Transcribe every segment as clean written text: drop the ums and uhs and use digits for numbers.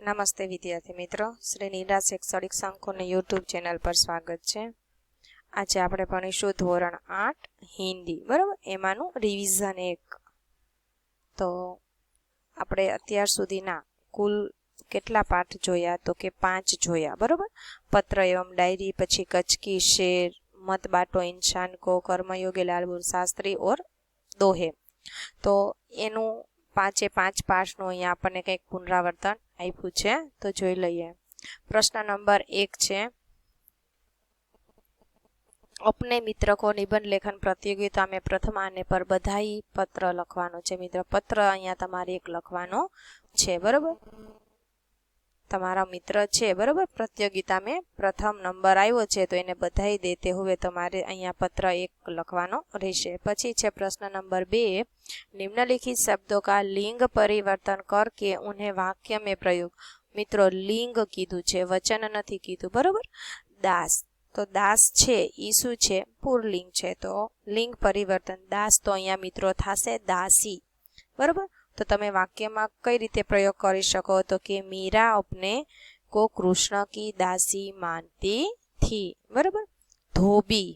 નમસ્તે વિદ્યાર્થી મિત્રો, શ્રી નિરાશ શૈક્ષણિક સંકુલની યુટ્યુબ ચેનલ પર સ્વાગત છે। આજે આપણે ભણીશું ધોરણ 8 હિન્દી, બરાબર। એમાંનું રિવિઝન 1। તો આપણે અત્યાર સુધીના કુલ કેટલા પાઠ જોયા? તો કે 5 જોયા, બરાબર। પત્ર એવं डायरी, પછી कच्छ की शेर, मत बांटो इंसान को, कर्मयोगी लालबहादुर शास्त्री और दोहे। तो एનું 5 पाठનું અહીંયા આપણને કંઈક પુનરાવર્તન આપ્યું છે, તો જોઈ લઈએ। પ્રશ્ન નંબર 1 છે, अपने मित्र को निबंध लेखन प्रतियोगिता में प्रथम आने पर बधाई पत्र लखवानो छे। मित्र पत्र અહીંયા તમારે એક લખવાનો છે, બરાબર। તમારા મિત્ર છે, બરાબર, प्रतियोगिता में प्रथम नंबर આવ્યો છે તો એને બધાઈ દેતે हुए તમારે અહીંયા पत्र 1 લખવાનો રહેશે। પછી છે પ્રશ્ન નંબર 2, निम्नलिखित शब्दों का लिंग परिवर्तन करके उन्हें वाक्य में प्रयोग। મિત્રો લિંગ કીધું છે, વચન નથી કીધું, બરાબર। દાસ, તો દાસ છે એ શું છે? પુરલિંગ છે, તો લિંગ પરિવર્તન દાસ તો અહીંયા મિત્રો થશે દાસી, બરાબર। તો તમે વાક્યમાં કઈ રીતે પ્રયોગ કરી શકો? તો કે મીરા अपने को कृष्ण की दासी मानती थी, બરાબર। ધોબી,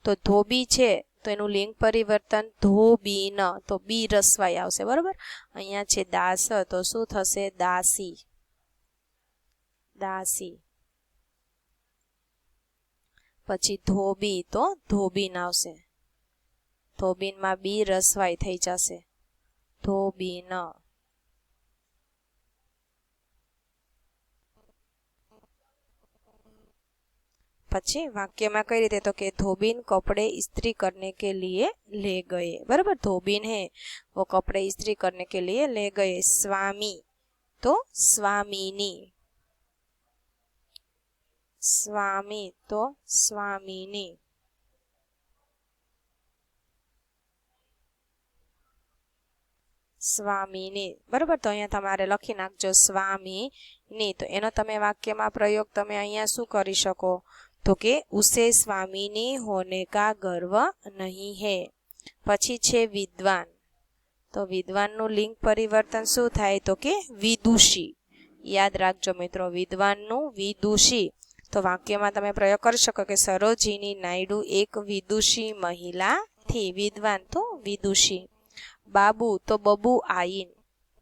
તો ધોબી છે તો એનું લિંગ પરિવર્તન ધોબીન, તો બી રસવાઈ આવશે, બરાબર। અહીંયા છે દાસ તો શું થશે? દાસી, દાસી। પછી ધોબી તો ધોબીન આવશે, ધોબીનમાં બી રસવાઈ થઈ જશે, ધોબીન। પછી વાક્યમાં કઈ રીતે? તો કે धोबीन कपड़े इस्त्री करने के लिए ले गए, बराबर। धोबीन है वो कपड़े इस्त्री करने के लिए ले गए। स्वामी तो स्वामीनी, स्वामी तो स्वामीनी। સ્વામીની, બરાબર। તો અહીંયા તમારે લખી નાખજો સ્વામીની। તો એનો તમે વાક્યમાં પ્રયોગ તમે અહીંયા શું કરી શકો? તો કે ઉસે સ્વામીની હોને કા ગર્વ નહીં હે। પછી છે વિદ્વાન, તો વિદ્વાનનું લિંગ પરિવર્તન શું થાય? તો કે વિદુષી। યાદ રાખજો મિત્રો, વિદ્વાનનું વિદુષી। તો વાક્યમાં તમે પ્રયોગ કરી શકો કે સરોજિની નાયડુ એક વિદુષી મહિલા થી। વિદ્વાન તો વિદુષી। બાબુ તો બબુ આઈન,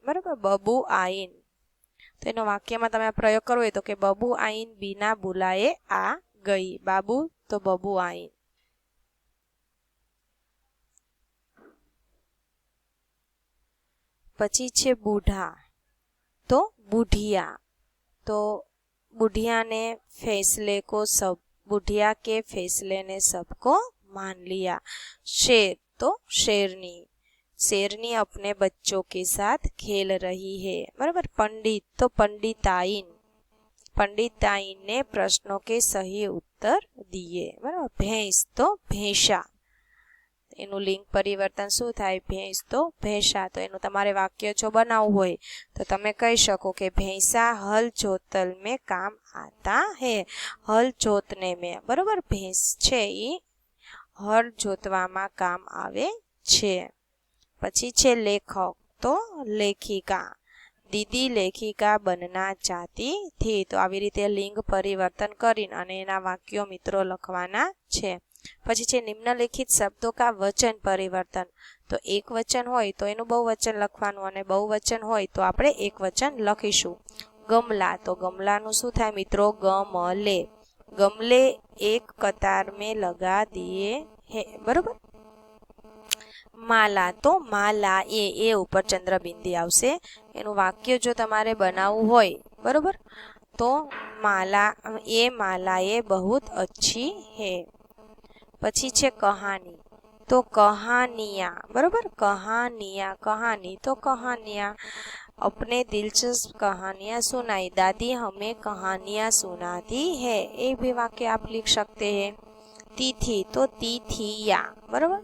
બરાબર, બબુ આઈન। તો એનો વાક્યમાં તમે પ્રયોગ કરવો હોય તો કે બબુ આઈન બિના બુલાએ આ ગઈ। બાબુ તો બબુ આઈન। પછી છે બૂઢા, તો બુઢિયા, તો बुढ़िया ने फैसले को सब, बुढ़िया के फैसले ने सबको मान लिया। शेर तो शेरनी, शेरनी अपने बच्चों के साथ खेल रही है, बराबर। पंडित तो पंडिताइन, पंडिताइन ने प्रश्नों के सही उत्तर दिए, बराबर। भैंस तो भैंसा, એનું લિંગ પરિવર્તન શું થાય? ભેંસ તો ભેંસા। તો એનું તમારે વાક્ય જો બનાવવું હોય તો તમે કહી શકો કે ભેંસા હલ જોતલ મેં કામ આતા હે, હલ જોતને મેં, બરાબર। ભેંસ છે એ હળ જોતવામાં કામ આવે છે। પછી છે લેખક તો લેખિકા, દીદી લેખિકા બનના ચાહતી थी। તો આવી રીતે લિંગ પરિવર્તન કરીને અને એના વાક્યો મિત્રો લખવાના છે। પછી છે નિમ્નલિખિત શબ્દો કા વચન પરિવર્તન। તો એક વચન હોય તો એનું બહુવચન લખવાનું અને બહુવચન હોય તો આપણે એક વચન લખીશું। ગમલા, તો ગમલાનું શું થાય મિત્રો? ગમલે, ગમલે એક કતાર में लगा दिए है, બરોબર। માલા તો માલા એ ઉપર ચંદ્રબિંદી આવશે। એનું વાક્ય જો તમારે બનાવવું હોય, બરોબર, તો માલા એ માલાએ बहुत अच्छी है। પછી છે કહાની, તો કહાનિયા, બરોબર। કહાનિયા, કહાની તો કહાનિયા। अपने दिलचस्प कहानियाँ सुनाई, दादी हमें कहानियाँ सुनाती है। ये भी वाक्य आप लिख सकते हैं। तिथि तो तिथिया, बराबर।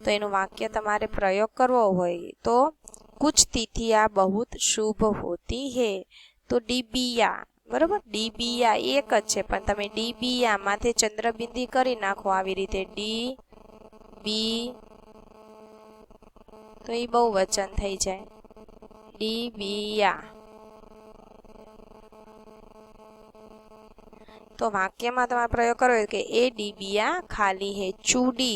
तो एनु वाक्य तमारे प्रयोग करवो होय तो कुछ तिथियाँ बहुत शुभ होती है, तो डिबिया, बराबर। डिबिया एक ज छे पण तमे डिबिया माथे चंद्रबिंदी करी नाखो आवी रीते डी बी, तो ये बहुवचन थई जाय, डिबिया। तो वाक्य में तमारे प्रयोग करो कि ए डिबिया खाली है चूडी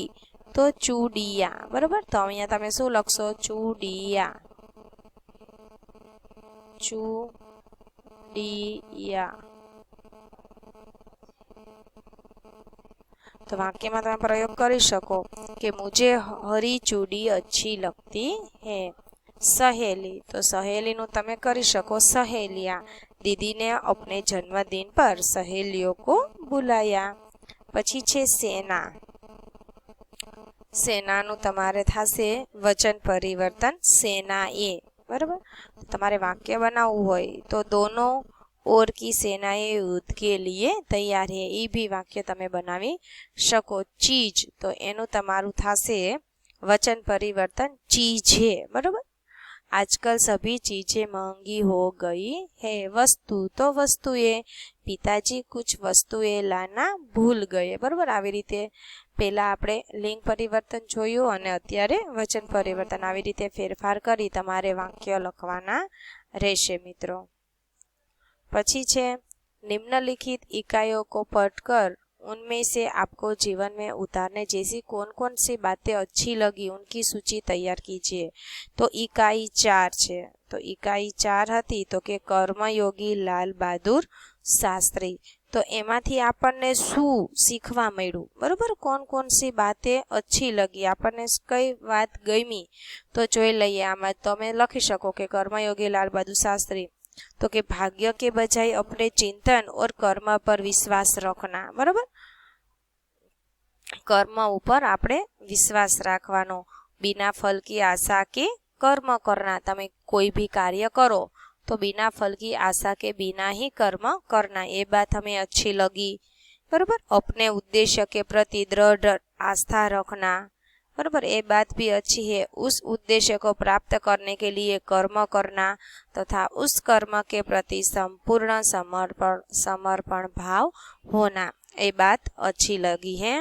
तो चूडिया बराबर। तो अहींया तमे शुं लखशो चूडिया चूडिया। तो वाक्य में तमे प्रयोग करी सको कि मुझे हरी चूड़ी अच्छी लगती है। सहेली तो सहेली नु तमे करी सको सहेलिया। दीदी ने अपने जन्मदिन पर सहेलियों को बुलाया। पछी छे सेना। सेना नु तमारे थाशे वचन परिवर्तन सेनाए बराबर। तमारे वाक्य बनाववुं होय तो दोनों ओर की सेनाएं युद्ध के लिए तैयार है ये भी वाक्य तमे बनावी शको। चीज तो एनु तमारू थाशे वचन परिवर्तन चीजे बराबर। आजकल सभी चीजें महंगी हो गई है। वस्तु तो वस्तुएं पिताजी कुछ वस्तुएं लाना भूल गए बराबर। આવી રીતે પહેલા આપણે લિંગ પરિવર્તન જોયું અને અત્યારે વચન પરિવર્તન આવી રીતે ફેરફાર કરી તમારે વાક્ય લખવાના રહેશે મિત્રો। પછી છે निम्नलिखित इकाइयों को पढ़कर उनमें से आपको जीवन में उतारने जैसी कौन कौन सी बातें अच्छी लगी उनकी सूची तैयार कीजिए। तो इकाई 4 છે। तो इकाई 4 હતી तो કે कर्मयोगी लाल बहादुर शास्त्री। तो एमांथी आपने શું શીખવા મળ્યું બરોબર। कौन कौन सी बातें अच्छी लगी आपने कई बात गमी तो જોઈ લઈએ। આમાં તમે લખી શકો કે कर्मयोगी लाल बहादुर शास्त्री तो कि भाग्य के बजाय अपने चिंतन और कर्म पर विश्वास रखना बराबर। कर्म ऊपर आपणे विश्वास राखवानो। बिना फल की आशा के कर्म करना। तमे कोई भी कार्य करो तो बिना फल की आशा के बिना ही कर्म करना ये बात हमें अच्छी लगी बराबर। अपने उद्देश्य के प्रति दृढ़ आस्था रखना बराबर ये बात भी अच्छी है। उस उद्देश्य को प्राप्त करने के लिए कर्म करना तथा उस कर्म के प्रति संपूर्ण समर्पण भाव होना ये बात अच्छी लगी है।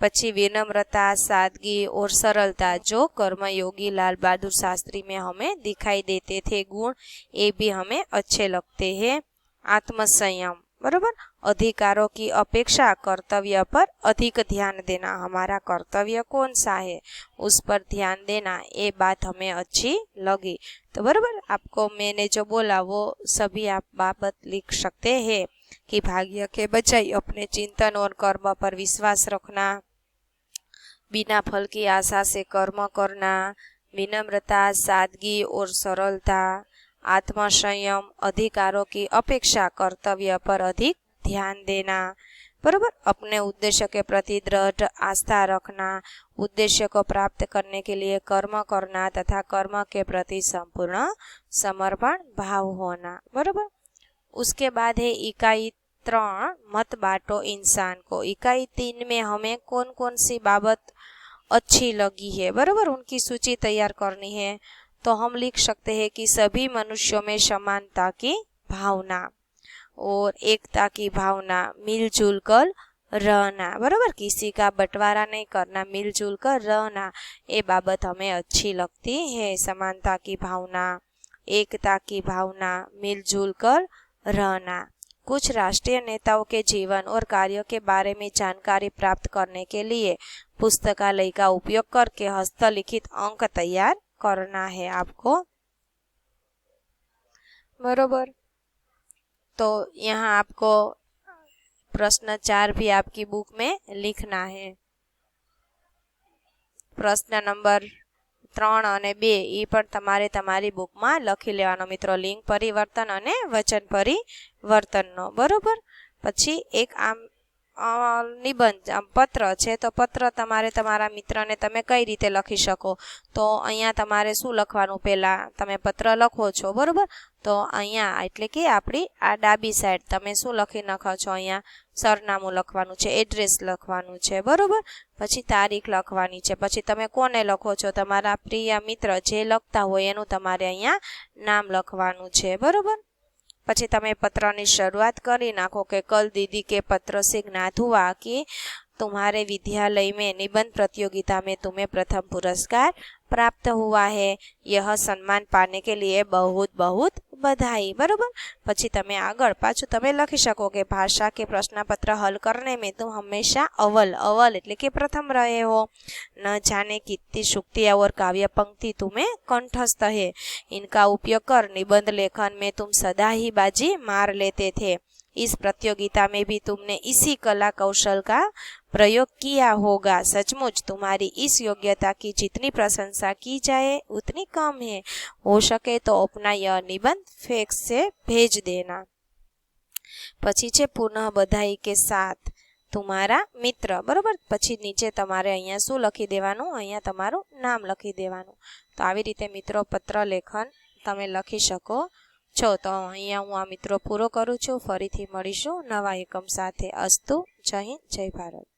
पछी विनम्रता सादगी और सरलता जो कर्मयोगी लाल बहादुर शास्त्री में हमें दिखाई देते थे गुण ये भी हमें अच्छे लगते हैं। आत्मसंयम बराबर। अधिकारों की अपेक्षा कर्तव्य पर अधिक ध्यान देना। हमारा कर्तव्य कौन सा है उस पर ध्यान देना ये बात हमें अच्छी लगी। तो बराबर आपको मैंने जो बोला वो सभी आप बाबत लिख सकते हैं कि भाग्य के बजाय अपने चिंतन और कर्म पर विश्वास रखना, बिना फल की आशा से कर्म करना, विनम्रता सादगी और सरलता, आत्मसंयम, अधिकारों की अपेक्षा कर्तव्य पर अधिक ध्यान देना बराबर। अपने उद्देश्य के प्रति दृढ़ आस्था रखना, उद्देश्य को प्राप्त करने के लिए कर्म करना तथा कर्म के प्रति संपूर्ण समर्पण भाव होना बराबर। उसके बाद है इकाई 3 मत बांटो इंसान को। इकाई 3 में हमें कौन कौन सी बाबत अच्छी लगी है बराबर उनकी सूची तैयार करनी है। तो हम लिख सकते हैं कि सभी मनुष्यों में समानता की भावना और एकता की भावना, मिलजुल कर रहना बराबर। किसी का बंटवारा नहीं करना, मिलजुल कर रहना ये बाबत हमें अच्छी लगती है। समानता की भावना, एकता की भावना, मिलजुल कर रहना। कुछ राष्ट्रीय नेताओं के जीवन और कार्यों के बारे में जानकारी प्राप्त करने के लिए पुस्तकालय का उपयोग करके हस्तलिखित अंक तैयार करना है आपको बरोबर। तो यहाँ आपको प्रश्न 4 भी आपकी बुक में लिखना है। प्रश्न नंबर 3 અને 2 એ પણ તમારે તમારી બુકમાં લખી લેવાનો મિત્રો। લિંગ પરિવર્તન અને વચન પરિવર્તનનો બરોબર। પછી એક આમ નિબંધ આમ પત્ર છે તો પત્ર તમારે તમારા મિત્રને તમે કઈ રીતે લખી શકો। તો અહીંયા તમારે શું લખવાનું, પહેલા તમે પત્ર લખો છો બરોબર। તો અહીંયા એટલે કે આપણી આ ડાબી સાઈડ તમે શું લખી નાખો છો, અહીંયા સરનામું લખવાનું છે, એડ્રેસ લખવાનું છે બરોબર। પછી તારીખ લખવાની છે, પછી તમે કોને લખો છો, તમારા પ્રિય મિત્ર જે લખતા હોય એનું તમારે અહીંયા નામ લખવાનું છે બરોબર। પછી તમે પત્રની શરૂઆત કરી નાખો કે कल दीदी के पत्र से ज्ञात हुआ कि तुम्हारे विद्यालय में निबंध प्रतियोगिता में तुम्हें प्रथम पुरस्कार प्राप्त हुआ है, यह सम्मान पाने के लिए बहुत बहुत बधाई। बरोबर। પછી તમે આગળ પાછું તમે લખી શકો કે भाषा के प्रश्न पत्र हल करने में तुम हमेशा अव्वल अव्वल એટલે કે प्रथम रहे हो। न जाने कितनी शुक्तियाँ और काव्य पंक्ति तुम्हें कंठस्थ है, इनका उपयोग कर निबंध लेखन में तुम सदा ही बाजी मार लेते थे। इस प्रतियोगिता में भी तुमने इसी कला कौशल का प्रयोग किया होगा। सचमुच तुम्हारी इस योग्यता की जितनी प्रशंसा की जाए उतनी कम है। हो सके तो अपना यह निबंध फैक्स से भेज देना। પછી છે પુનઃ બધાઈ કે સાથ तुम्हारा मित्र। बरोबर। પછી નીચે તમારે અહીંયા શું લખી દેવાનું, અહીંયા તમારું નામ લખી દેવાનું। તો આવી રીતે મિત્રો પત્ર લેખન તમે લખી શકો છો। તો અહીંયા હું આ મિત્રો પૂરો કરું છું। ફરીથી મળીશું નવા એકમ સાથે। અસ્તુ। જય હિન્દ, જય ભારત।